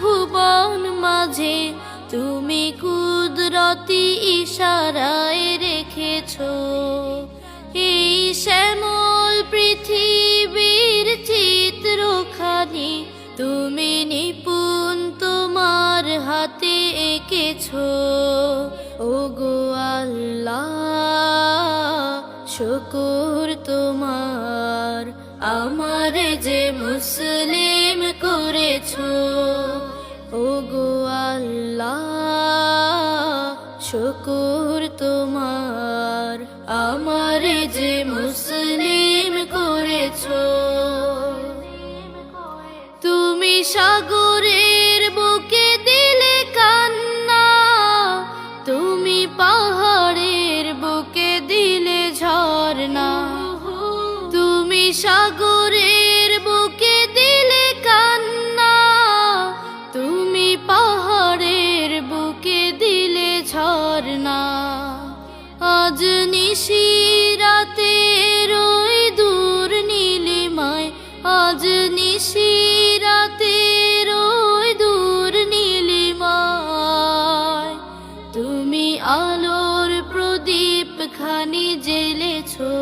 ভুবন মাঝে তুমি কুদরতি ইশারায় রেখেছো। এই শ্যামল পৃথিবীর চিত্রখানি তুমি নিপুণ তোমার হাতে এঁকেছো। ওগো আল্লাহ শুকর তোমার, আমার যে মুসলিম করেছো। ওগো আল্লাহ শুকর তোমার, আমার যে মুসলিম করেছো। তুমি সাগরের বুকে দিলে কান্না, তুমি পাহাড়ের বুকে দিলে ঝরনা। তুমি সাগরের বুকে দিলে কান্না, তুমি পাহাড়ের বুকে দিলে ঝরনা। আজ নিশিরাতের ওই দূর নীলিমায়, আজ নিশিরাতের ওই দূর নীলিমায় তুমি আলোর প্রদীপ খানি জ্বেলেছো।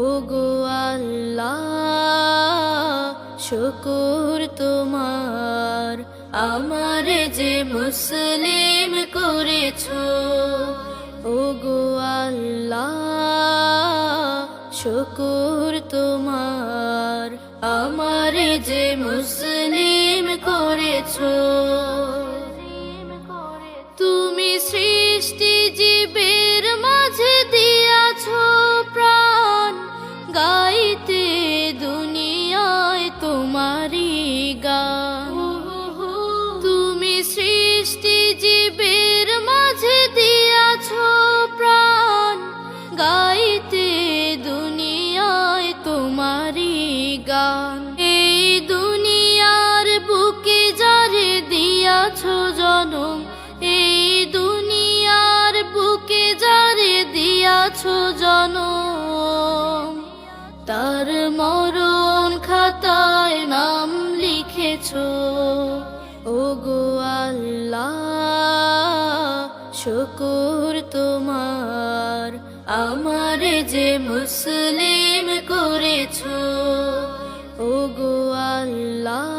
ওগো আল্লাহ শুকর তোমার, আমার যে মুসলিম করেছো। ওগো আল্লাহ শুকর তোমার, আমার যে মুসলিম করেছো। তুমি সৃষ্টি জীবের মাঝে দিয়াছো প্রাণ, গাইতে দুনিয়ায় তোমারি গান। তুমি সৃষ্টি জীবের মাঝে দিয়াছো প্রাণ, গাইতে দুনিয়ায় তোমারি গান। এই দুনিয়ার বুকে যারে দিয়াছো জনম, এই দুনিয়ার বুকে যারে দিয়াছো জনম, তার মরণ খাতায় নাম লিখেছো। ওগো আল্লাহ শুকর তোমার, আমার যে মুসলিম করেছো। ওগো আল্লাহ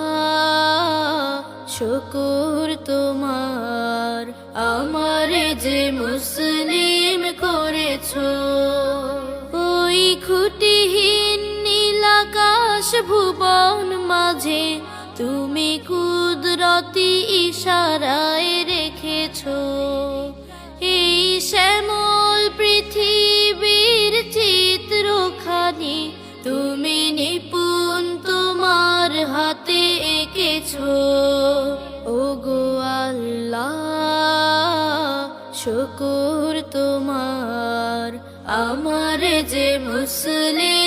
শুকর তোমার, আমার যে মুসলিম করেছো। ওই খুঁটিহীন নীল আকাশ ভুবন মাঝে তুমি কুদরতি ইশারায় রেখেছো। এই শ্যামল পৃথিবীর চিত্রখানি তুমি নিপুণ তোমার হাতে এঁকেছো। ওগো আল্লাহ শুকর তোমার, আমার যে মুসলিম